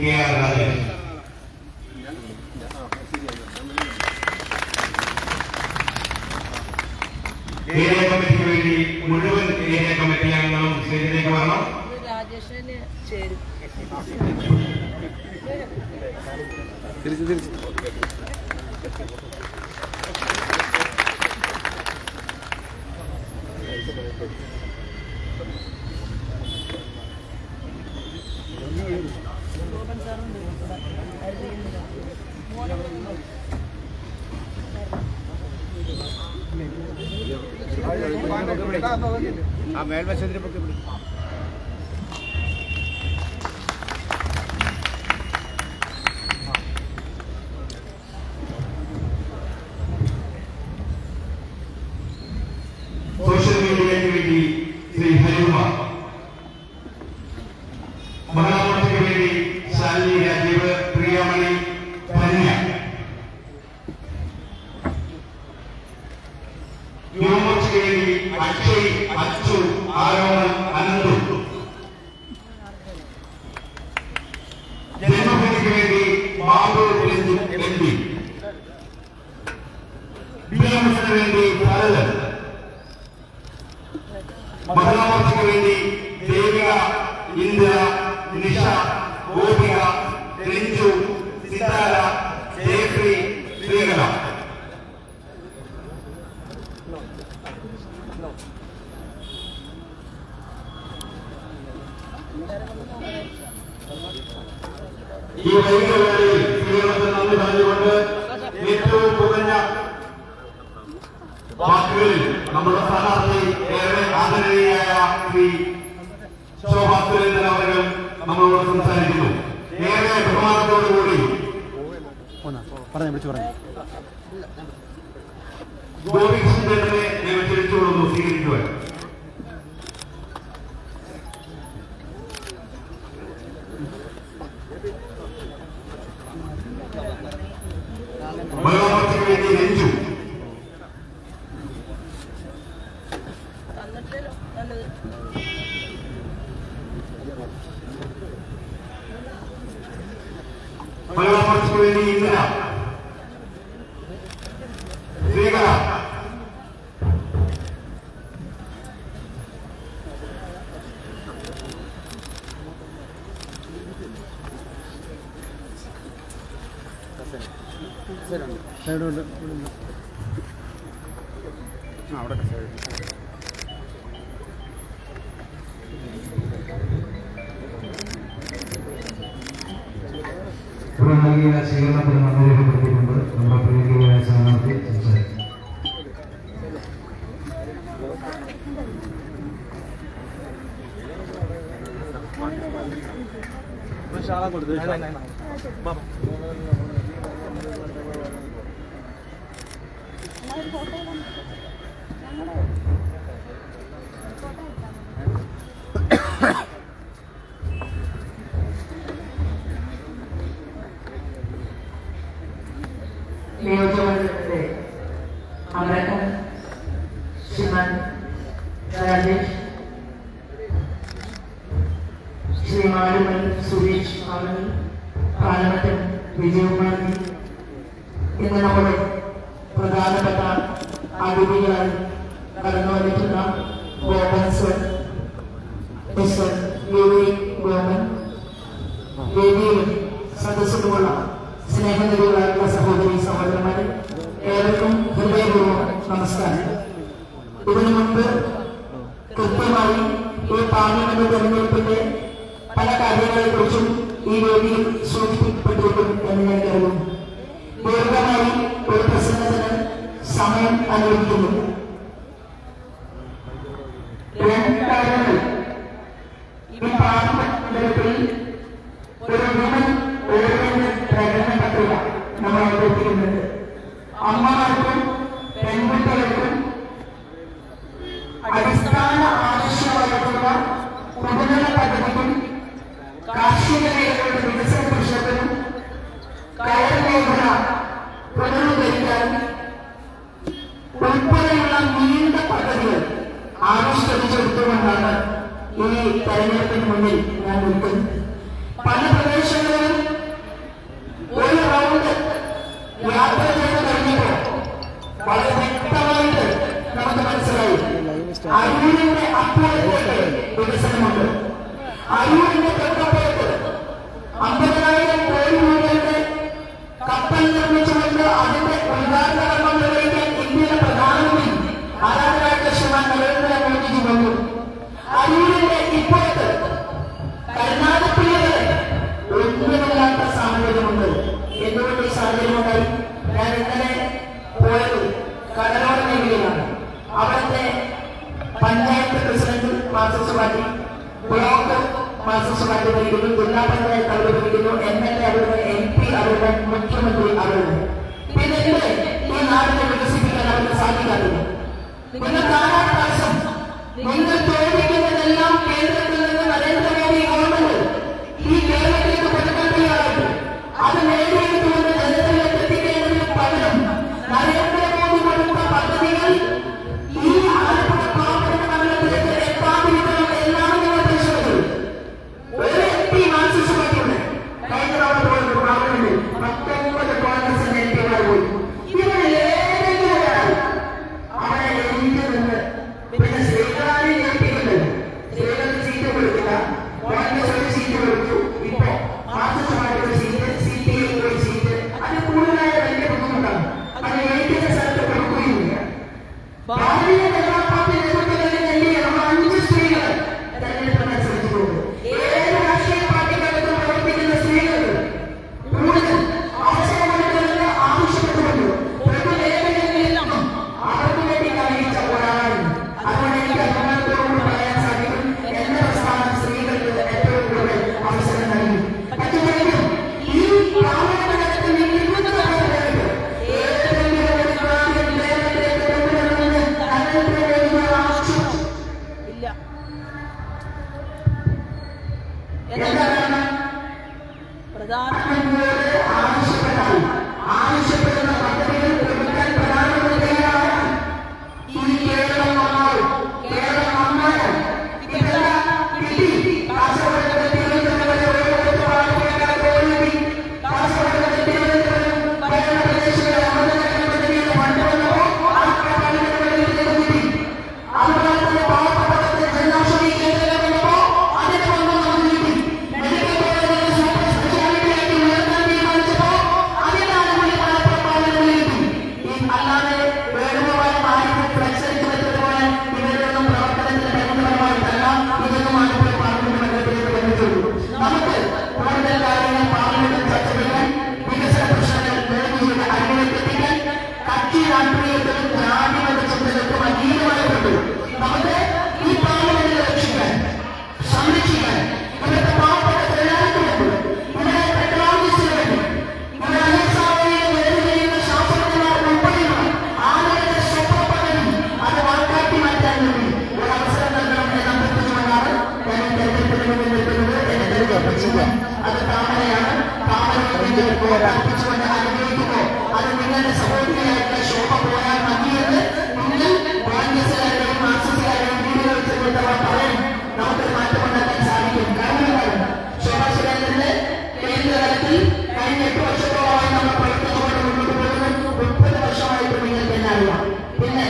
KR Rajesh. Area കമ്മിറ്റിക്ക് വേണ്ടി മുഴുവൻ ഏരിയ കമ്മിറ്റി അംഗങ്ങളും സ്റ്റേജിലേക്ക് വരണം. ആ മേൽവശത്തിന് പൊക്കി സോഷ്യൽ മീഡിയയ്ക്ക് വേണ്ടി ശ്രീ ഹരികുമാർ, മഹാമോർച്ചയ്ക്ക് വേണ്ടി ശാലിനി രാജീവ്, പ്രിയമണി, ധന്യ, യുവമോർച്ചയ്ക്ക് വേണ്ടി അക്ഷയ്, അച്ചു, ആരോമൻ, അനന്തു, ജന്മഭൂമിക്ക് വേണ്ടി ബാബു എംപി, BMSന് വേണ്ടി ഭരതൻ, മഹിളാമോർച്ചയ്ക്ക് വേണ്ടി ദേവിക, ഇന്ദിര, നിഷ, ഗോപിക, രഞ്ജു, സിതാര, ജയശ്രീ, ശ്രീകല. ഈ വൈകുന്നേരങ്ങളിൽ ശ്രീകലത്തിന് നന്ദി പറഞ്ഞുകൊണ്ട് ഏറ്റവും കുറഞ്ഞ വാക്കുകളിൽ നമ്മുടെ സ്ഥാനാർത്ഥി ഏറെ ആദരണീയായ ശ്രീ ശോഭാ സുരേന്ദ്രൻ അവർ നമ്മളോട് സംസാരിക്കുന്നു. ഏറെ ബഹുമാനത്തോടുകൂടി ഗോപികൃഷ്ണനെ നിയമിച്ചിരിച്ചുകൊള്ളുന്നു സ്വീകരിക്കുവാൻ. മഹിളാമോർച്ചയ്ക്ക് വേണ്ടി രഞ്ജു, മഹിളാമോർച്ചയ്ക്ക് വേണ്ടി ഇന്ദിര, ശ്രീകല, സ്വീകരണത്തിന് നന്ദി രേഖപ്പെടുത്തിക്കൊണ്ട് നമ്മുടെ പ്രിയങ്കരായ സ്ഥാനാർത്ഥി സംസാരിക്കും. നിയോജകമണ്ഡലത്തിലെ അമരക്കൻ ശ്രീമാൻ രാജേഷ്, ശ്രീ മാലുമൽ സുരേഷ് ആമനി, പാലമറ്റം വിജയകുമാരി, ഇന്ന് നമ്മുടെ പ്രധാനപ്പെട്ട അതിഥികളായി കടന്നു വന്നിട്ടുള്ള ഗോപൻ സർ, മിസ്റ്റർ ഗോപൻ, വേദിയിലും സദസ്സിലുമുള്ള സ്നേഹനിധികളായിട്ടുള്ള സഹോദരി സഹോദരന്മാരെ, ഏവർക്കും ഹൃദയപൂർവ്വം നമസ്കാരം. ഇതിനു മുൻപ് കൃത്യമായി ഈ പാർലമെന്റ് തെരഞ്ഞെടുപ്പിന്റെ പല കാര്യങ്ങളെക്കുറിച്ചും ഈ വേദിയിൽ സൂചിപ്പിക്കപ്പെട്ടിരിക്കും എന്ന് ഞാൻ കരുതുന്നു. ദീർഘമായി ഒരു പ്രസംഗത്തിന് സമയം അനുവദിക്കുന്നു. രണ്ട് കാര്യങ്ങൾ ഈ പാർലമെന്റ് തെരഞ്ഞെടുപ്പിൽ ഒരു വിമൻ ഓറിയന്റഡ് പ്രകടന പത്രിക നമ്മൾ അവതരിപ്പിക്കുന്നുണ്ട്. അമ്മമാർക്കും പെൺകുട്ടികൾക്കും അടിസ്ഥാന ആവശ്യമായിട്ടുള്ള കുടിവെള്ള പദ്ധതിക്കും കാർഷിക മേഖലയുടെ വികസന പ്രശ്നത്തിനും കയർ മേഖല പുനരുദ്ധരിക്കാൻ ഉൾപ്പെടെയുള്ള നീണ്ട പദ്ധതികൾ ആവിഷ്കരിച്ചെടുത്തുകൊണ്ടാണ് ഈ തെരഞ്ഞെടുപ്പിന് മുന്നിൽ ഞാൻ നിൽക്കുന്നത്. പല പ്രദേശങ്ങളിലും സാഹചര്യമുണ്ടായി. ഞാൻ ഇന്നലെ പോയത് കടലോര മേഖലയിലാണ്. അവിടുത്തെ panchayat president Marxist party, block Marxist party ഭരിക്കുന്നു, ജില്ലാ പഞ്ചായത്ത് അവർ ഭരിക്കുന്നു, MLA അവരുടെ, MP അവരുടെ, മുഖ്യമന്ത്രി അവരുടെ. പിന്നെ ഈ നാടിനെ വികസിപ്പിക്കാൻ അവർക്ക് സാധിക്കാറില്ല. നിങ്ങൾ കാണാൻ പ്രാവശ്യം നിങ്ങൾ ചോദിക്കുന്നതെല്ലാം കേന്ദ്രത്തിൽ നിന്ന് നരേന്ദ്രമോദി ഗവൺമെന്റ് ഈ കേരളത്തിലേക്ക് കൊടുക്കാൻ തയ്യാറായിട്ട് അത് നേടിയെടുത്തുകൊണ്ട് ജനങ്ങളിലേക്ക് എത്തിക്കേണ്ടതിന് പകരം നരേന്ദ്രമോദി കൊടുത്ത പദ്ധതികൾ ഈ ആലപ്പുഴ പാവപ്പെട്ട മണ്ഡലത്തിലേക്ക് എത്താതിരിക്കണം എന്നാണ് നിങ്ങൾ പരിശോധിച്ചത്. ഒരു MP മാർക്സിസ്റ്റ് പാർട്ടിയുണ്ട്. കഴിഞ്ഞ തവണ പോയത് പാർലമെന്റിൽ 19 കോൺഗ്രസിന്റെ MP പോയി. ഇവരിൽ ഏതെങ്കിലും ഒരാൾ അവരെ എഴുതി നിന്ന് പിന്നെ സ്ത്രീകളാണ് ഏൽപ്പിക്കുന്നത്. സ്ത്രീകൾക്ക് സീറ്റ് കൊടുക്കില്ല. കോൺഗ്രസ് ഒരു സീറ്റ് കൊടുത്തു. ഇപ്പോ മാർക്സിസ്റ്റ് പാർട്ടി ഒരു സീറ്റ്, CPI ഒരു സീറ്റ്. അത് കൂടുതലായ വലിയ ബുദ്ധിമുട്ടാണ്. അത് ഏൽപ്പിച്ച സ്ഥലത്ത് കൊടുക്കുകയില്ല. ഭാരതീയ ജനതാ പാർട്ടി നേതൃത്വത്തിൽ നമ്മൾ 5 സ്ത്രീകൾ തെരഞ്ഞെടുപ്പ് മത്സരിച്ചിട്ടുണ്ട്. ഏത് രാഷ്ട്രീയ പാർട്ടിക്കകത്തും പ്രവർത്തിക്കുന്ന സ്ത്രീകൾക്ക് കൂടുതൽ അവസരമെടുക്കുന്നത് ആവശ്യപ്പെട്ടുകൊണ്ട് പ്രതിനിധികളെല്ലാം അവർക്ക് വേണ്ടി അറിയിച്ച ഒരാളാണ്. അതുകൊണ്ട് എനിക്ക് അഭിമാനത്തോടുകൂടി പറയാൻ സാധിക്കും, എന്റെ പ്രസ്ഥാനം സ്ത്രീകൾക്ക് ഏറ്റവും കൂടുതൽ അവസരം നൽകി. മറ്റുള്ളവരും ഈ കാലഘട്ടത്തിൽ നിൽക്കുന്നത് ഏതെങ്കിലും ഒരു കാര്യം കേരളത്തിലേക്ക് കൊണ്ടുവരണമെന്ന് നരേന്ദ്രമോദിയുടെ ആവശ്യം ഇല്ല. എന്താണ് പ്രധാനമന്ത്രിയോട് ആവശ്യപ്പെടുന്ന പദ്ധതികൾ കൊടുക്കാൻ പ്രധാനമന്ത്രിയാണ്. ഈ കേരളം നന്നാവും, കേരളം നന്നായാൽ ഇതെല്ലാം കിട്ടി. കാസർഗോഡ് മുതൽ തിരുവനന്തപുരം വരെ ഓരോരുത്തർ ആളുകളെക്കാൾ പോയി. കാസർഗോഡ് മുതൽ തിരുവനന്തപുരം വരെയുള്ള പ്രദേശങ്ങളെ അമൃതനഗരം പദ്ധതിയിൽ കൊണ്ടുവന്നപ്പോൾ ആ പ്രധാനമന്ത്രിയുടെ കിട്ടി. അതുപോലെ തന്നെ പാവപ്പെട്ടവർക്ക് ജനൌഷധി കേന്ദ്രങ്ങൾ വന്നപ്പോൾ അതിന് വന്നു നമുക്ക് കിട്ടി. മെഡിക്കൽ കോളേജുകൾ സൂപ്പർ സ്പെഷ്യാലിറ്റി ആയിട്ട് ഉയർത്താൻ തീരുമാനിച്ചപ്പോൾ അതിനാണ് മലപ്പുറം പാർലമെന്റിൽ കിട്ടി. അല്ലാതെ വേണുഗോപാൽ ആരും ഫ്ലെക്സ് അടിച്ചു വെച്ചതുപോലെ ഇവരൊന്നും പ്രവർത്തനത്തിന് പരിമിതമായിട്ടല്ല ഇതൊന്നും ആലപ്പുഴ പാർലമെന്റ് മണ്ഡലത്തിലേക്ക് വന്നിട്ടുള്ളൂ. നമുക്ക് കൂടുതൽ കാര്യങ്ങൾ പാർലമെന്റിൽ ചർച്ച ചെയ്യാൻ, വികസന പ്രശ്നങ്ങൾ നേടിയുടെ അറിവിലേക്കെത്തിക്കാൻ കക്ഷി രാഷ്ട്രീയത്തിലും ജനാധിപത്യ ചിന്തകൾക്കും അതീതമായിട്ടുണ്ട്. നമുക്ക് ഈ പാർലമെന്റിനെ രക്ഷിക്കാൻ, സംരക്ഷിക്കാൻ ഇവിടുത്തെ പാവപ്പെട്ട തൊഴിലാളികളുണ്ട്, ഇവിടെ ടെക്നോളജിസ്റ്റുകളുണ്ട്, ഇവിടെ അലക്സാവയിൽ ജോലി ചെയ്യുന്ന ശാസ്ത്രജ്ഞന്മാർ ഉൾപ്പെടെയുള്ള ആളുകളുടെ സ്വപ്നപദ്ധതി അത് വാക്കാക്കി മാറ്റാൻ വേണ്ടി ഒരു അവസരം നൽകണം എന്ന് അഭ്യർത്ഥിച്ചുകൊണ്ടാണ് ഞാൻ ഈ തെരഞ്ഞെടുപ്പിന് മുന്നിൽ നിൽക്കുന്നത്. എന്റെ തെരഞ്ഞെടുപ്പ് അത് താമരയാണ്. താമരയെ നിങ്ങൾ അർപ്പിച്ചുകൊണ്ട് അനുഗ്രഹിക്കുമോ? അത് നിങ്ങളുടെ സഹോദരിയായിട്ടുള്ള ശോഭ പോയാൽ മതിയെന്ന് നിങ്ങൾ കോൺഗ്രസുകാരുടെയും മാർക്സിസ്റ്റുകാരുടെയും വീടുകൾ വെച്ചുകൊണ്ടവർ പറയും. നമുക്ക് മാറ്റമുണ്ടാക്കാൻ സാധിക്കും. കാരണം ശോഭാ സുരേന്ദ്രന് കേന്ദ്രതലത്തിൽ കഴിഞ്ഞ 8 വർഷത്തോളമായി നമ്മൾ പ്രവർത്തിച്ചുകൊണ്ട് മുന്നോട്ട് പോകുന്നു. 30 വർഷമായിട്ട് നിങ്ങൾക്ക് തന്നെ അറിയാം. പിന്നെ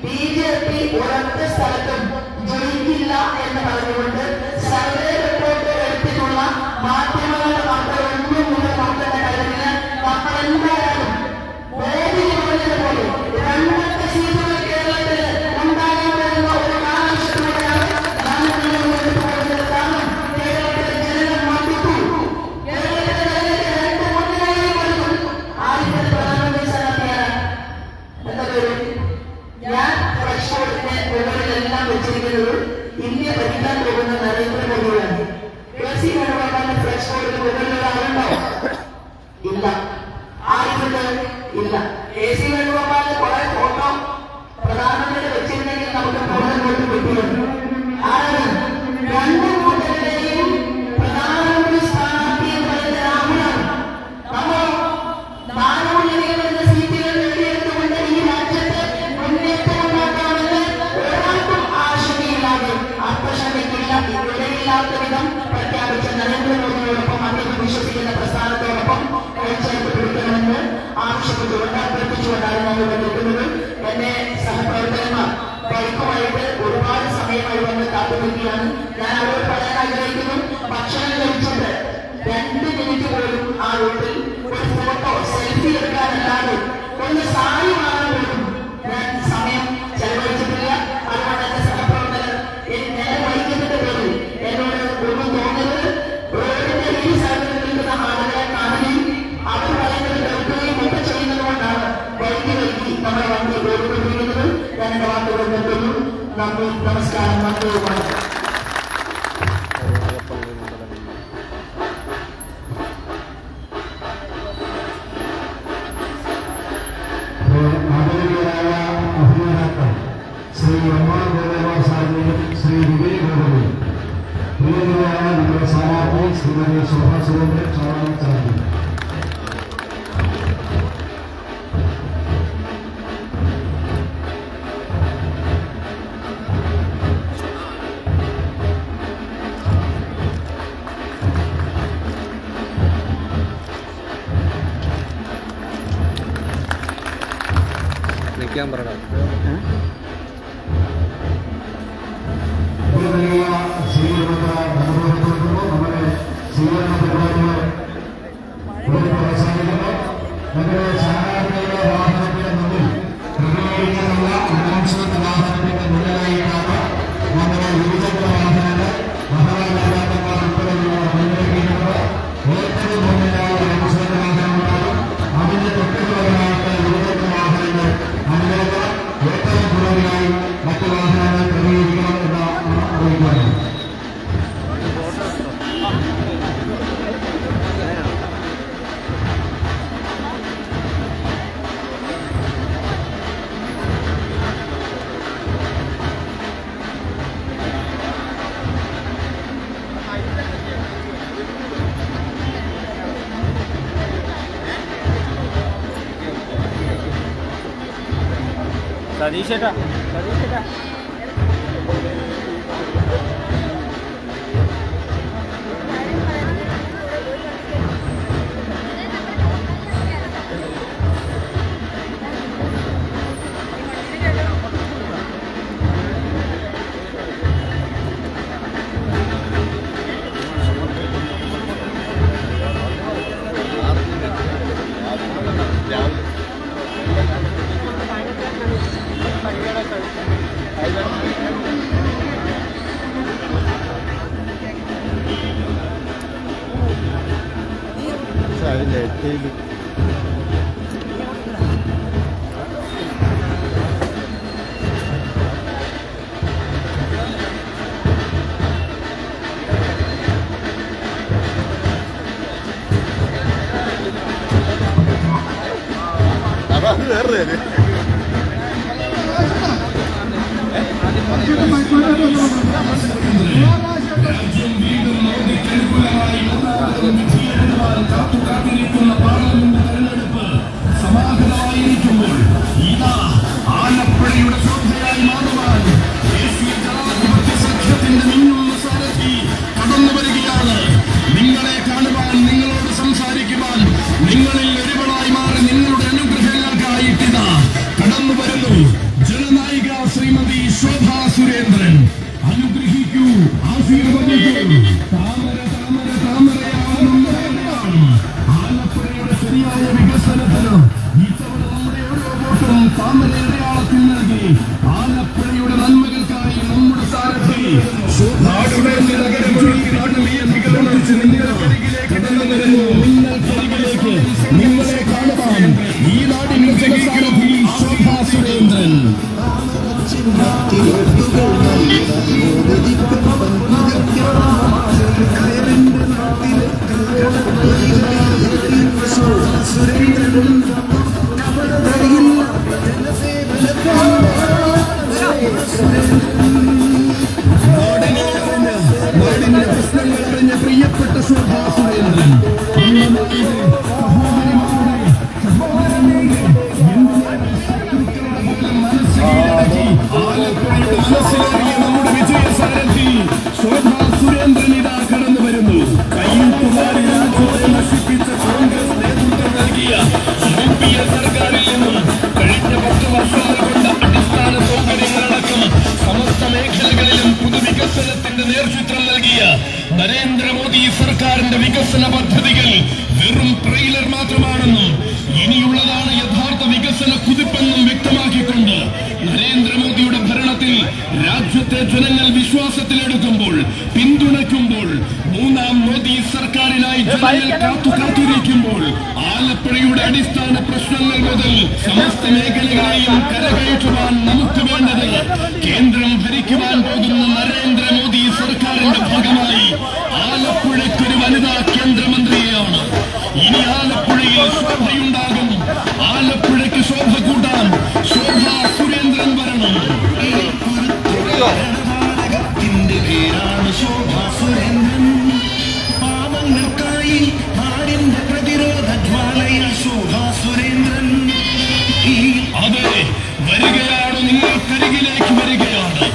BJP ഒരൊറ്റ സ്ഥലത്തും ജയിക്കില്ല എന്ന് പറഞ്ഞുകൊണ്ട് സർവേ റിപ്പോർട്ട് എടുത്തിട്ടുള്ള മാധ്യമങ്ങളുടെ മക്കളൊന്നും മുതൽ മക്കളുടെ കാര്യത്തിന് നമ്മളെന്തായാലും മോദി പറഞ്ഞതുപോലെ 2 സീറ്റുകൾ കേരളത്തിൽ ഉണ്ടാകാൻ വരുന്ന ഒരു കാലഘട്ടത്തിലൂടെയാണ് ഞാൻ മുന്നോട്ട് പോകുന്നത്. കാരണം കേരളത്തിലെ ജനങ്ങൾ മടുത്തു. കേരളത്തിലെ ജനങ്ങൾക്ക് 2 മുന്നണികളെ വരുന്നു. ആദ്യത്തെ പ്രധാനമന്ത്രി സ്ഥാനാർത്ഥിയാണ് എന്താ പേര്? ഞാൻ ഫ്ലക്സ് ബോർഡിന്റെ മുകളിലെല്ലാം വെച്ചിരിക്കുന്നത് ഇന്ത്യ ഭരിക്കാൻ പോകുന്ന നരേന്ദ്രമോദിയാണ്. KC വേണുഗോപാലിന്റെ ഫ്ലക്സ് ബോർഡിന് മുകളിലുള്ള ആളുണ്ടോ? ഇല്ല. ആരുണ്ട്? ഇല്ല. KC വേണുഗോപാലിന്റെ കുറെ ഫോട്ടോ പ്രധാനമന്ത്രി വെച്ചിരുന്നെങ്കിൽ നമുക്ക് കൂടുതൽ വോട്ട് കിട്ടിയിരുന്നു. ആരാണ്? 2 കൂട്ടരുടെയും പ്രധാനമന്ത്രി സ്ഥാനാർത്ഥി എന്ന് പറയുന്ന രാഹുലാണ്. നമ്മൾ 4 മുന്നണികൾ എന്ന സീറ്റുകൾ നേടിയെടുത്തുകൊണ്ട് ഈ രാജ്യത്ത് മുന്നേറ്റം ഉണ്ടാക്കാമെന്ന് ഒരാൾക്കും ആശങ്കയില്ലാതെ അർത്ഥശങ്കയ്ക്കില്ല ഇവിടെയില്ലാത്ത വിധം പ്രഖ്യാപിച്ച നരേന്ദ്രമോദിയോടൊപ്പം അദ്ദേഹം വിശ്വസിക്കുന്ന പ്രസ്ഥാനത്തോടൊപ്പം കൈച്ചേർത്ത് പിടിക്കണമെന്ന് ആവശ്യപ്പെട്ടുകൊണ്ട് അഭ്യർത്ഥിച്ചുകൊണ്ടാണ് ഞാൻ ഇവിടെ നിൽക്കുന്നത്. എന്റെ സഹപ്രവർത്തകന്മാർ ബൈക്കുമായിട്ട് ഒരുപാട് സമയമായി വന്ന് കാത്തുനിൽക്കുകയാണ്. ഞാൻ അവരോട് പറയാൻ ആഗ്രഹിക്കുന്നു, ഭക്ഷണം കഴിച്ചിട്ട് 2 മിനിറ്റ് പോലും ആ വീട്ടിൽ ഒരു ഫോട്ടോ സെൽഫി എടുക്കാനല്ലാതെ ഒന്ന് സാരി മാറാൻ പോലും ഞാൻ സമയം ചെലവഴിച്ചിട്ടില്ല. അതുകൊണ്ട് എന്റെ സഹപ്രവർത്തകർ നേരെ വൈകുന്നതിന്റെ പേരിൽ എന്നോട് ഒന്നും തോന്നരുത്. റോഡിന്റെ ഈ സ്ഥലത്ത് നിൽക്കുന്ന ആളുകളെ കാണുകയും അവർ പറയുന്നത് നിർത്തുന്നു. നന്ദി, നമസ്കാരം, നന്ദിയുമാണ്. ശ്രീ എമ്മാർ ദേവകുമാർ സാഹിബ്, ശ്രീ വിവേക് ഗോപി, പ്രിയങ്കരായ നമ്മുടെ സ്ഥാനാർത്ഥി ശ്രീമതി ശോഭ സുരേന്ദ്രൻ സ്വാഗതം ചെയ്യുന്നു. നിൽക്കാൻ പറയണം. നമ്മുടെ സ്വീകരണ പരിപാടികൾ പ്രോത്സാഹിക്കുന്നു. നമ്മുടെ സ്ഥാനാർത്ഥിയുടെ വാഹനത്തിന് മുന്നിൽ ക്രമീകരിക്കാനുള്ള അനൗൺസ്മെന്റ് വാഹനത്തിന്റെ മുന്നിലായിട്ടാണ് നമ്മുടെ യുവജന വാഹനങ്ങൾ മഹാനഗരങ്ങൾ ഉൾപ്പെടെയുള്ള മുന്നിലേക്കുന്നത്. ഏറ്റവും മുന്നിലായി അനൗൺസ്മെന്റ് വാഹനമുണ്ടാകും. അതിന്റെ തൊട്ടുപുറകിലായിട്ട് യുവജന വാഹനങ്ങൾ അതിലേക്ക് ഏറ്റവും പുറകിലായി മറ്റു വാഹനങ്ങൾ ക്രമീകരിക്കണം എന്നാണ് അറിയിക്കുന്നത്. സതീഷേട്ടാ അതിൻ്റെ എട്ടിയിൽ അതാണ് വേറെ കാത്തുകാത്തിരിക്കുന്ന പാർലമെന്റ് തെരഞ്ഞെടുപ്പ് സമാഗതമായിരിക്കുമ്പോൾ ഇതാ ആലപ്പുഴയുടെ ശ്രദ്ധയായി മാറുവാൻ ദേശീയ ജനാധിപത്യ സഖ്യത്തിന്റെ മിന്നുന്ന സാരഥി കടന്നു വരികയാണ്. നിങ്ങളെ കാണുവാൻ, നിങ്ങളോട് സംസാരിക്കുവാൻ, നിങ്ങളിൽ ഒരുവളായി മാറി നിങ്ങളുടെ അനുഗ്രഹങ്ങൾക്കായിട്ടിതാ കടന്നു വരുന്നു ജനനായിക ശ്രീമതി ശോഭ സുരേന്ദ്രൻ. അനുഗ്രഹിക്കൂ, ആശീർവദിക്കൂ. താമര താമര താമരയാണ് ആലപ്പുഴയുടെ ശരിയായ വികസനത്തിന് ഇത്തവണ നമ്മുടെ ഓരോ വോട്ടും താമരയുടെ ആളത്തിൽ നൽകി ആലപ്പുഴയുടെ നന്മകൾക്കായി നമ്മുടെ സാരഥി നിങ്ങൾക്കരികിലേക്ക് നിങ്ങളെ കാണുവാൻ ഈ നാടിന്റെ ജനസാരഥി ശോഭ സുരേന്ദ്രൻ. നാടിന്റെ പ്രശ്നങ്ങൾ അറിഞ്ഞ പ്രിയപ്പെട്ട ശോഭ സുരേന്ദ്രൻ മനസ്സിലാക്കിയ നമ്മുടെ വിജയസാരഥി ശോഭ സുരേന്ദ്രൻ ഇതാ കടന്നു വരുന്നു. കയ്യൂട്ടുമാരി രാജ്യത്തെ നശിപ്പിച്ച കോൺഗ്രസ് നേതൃത്വം നൽകിയ യുപിഎ സർക്കാരിൽ നിന്നും കഴിഞ്ഞ 10 വർഷങ്ങൾ കൊണ്ട് അടിസ്ഥാന സൗകര്യങ്ങളടക്കം സമസ്ത മേഖലകളിലും പൊതുവികസനത്തിന്റെ നേതൃത്വം നൽകിയ നരേന്ദ്രമോദി സർക്കാരിന്റെ വികസന പദ്ധതികൾ വെറും ട്രെയിലർ മാത്രമാണെന്നും ഇനിയുള്ളതാണ് യഥാർത്ഥ വികസന കുതിപ്പെന്നും വ്യക്തമാക്കിക്കൊണ്ട് നരേന്ദ്രമോദിയുടെ ഭരണത്തിൽ രാജ്യത്തെ ജനങ്ങൾ വിശ്വാസത്തിലെടുക്കുമ്പോൾ, പിന്തുണയ്ക്കുമ്പോൾ, മൂന്നാം മോദി സർക്കാരിനായി ജനങ്ങൾ കാത്തിരിക്കുമ്പോൾ ആലപ്പുഴയുടെ അടിസ്ഥാന പ്രശ്നങ്ങൾ മുതൽ സമസ്ത മേഖലകളെയും കരകയറ്റുവാൻ നമുക്ക് വേണ്ടത് കേന്ദ്രം ഭരിക്കുവാൻ പോകുന്ന നരേന്ദ്രമോദി സർക്കാരിന്റെ ഭാഗമായി ആലപ്പുഴയ്ക്കൊരു വനിതാ കേന്ദ്രമന്ത്രിയെയാണ്. ഇനി ആലപ്പുഴയിൽ ശോഭയുണ്ടാകും. ആലപ്പുഴയ്ക്ക് ശോഭ കൂട്ടാൻ ശോഭാ സുരേന്ദ്രൻ വരണം. പേരാണ് ശോഭാ സുരേന്ദ്രൻ. പാവങ്ങൾക്കായി നാടിന്റെ പ്രതിരോധ ജ്വാലയ ശോഭാ സുരേന്ദ്രൻ. അതെ, വരികയാണ്, നിങ്ങൾക്കരികിലേക്ക് വരികയാണ്.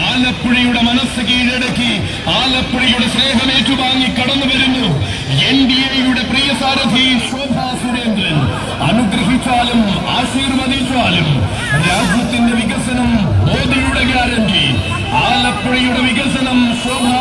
ആലപ്പുഴയുടെ മനസ്സ് കീഴടക്കി ആലപ്പുഴയുടെ സ്നേഹമേറ്റുവാങ്ങി കടന്നു വരുന്നു NDAയുടെ പ്രിയ സാരഥി ശോഭാ സുരേന്ദ്രൻ. അനുഗ്രഹിച്ചാലും ആശീർവദിച്ചാലും രാജ്യത്തിന്റെ വികസനം മോദിയുടെ ഗ്യാരണ്ടി. ആലപ്പുഴയുടെ വികസനം ശോഭാ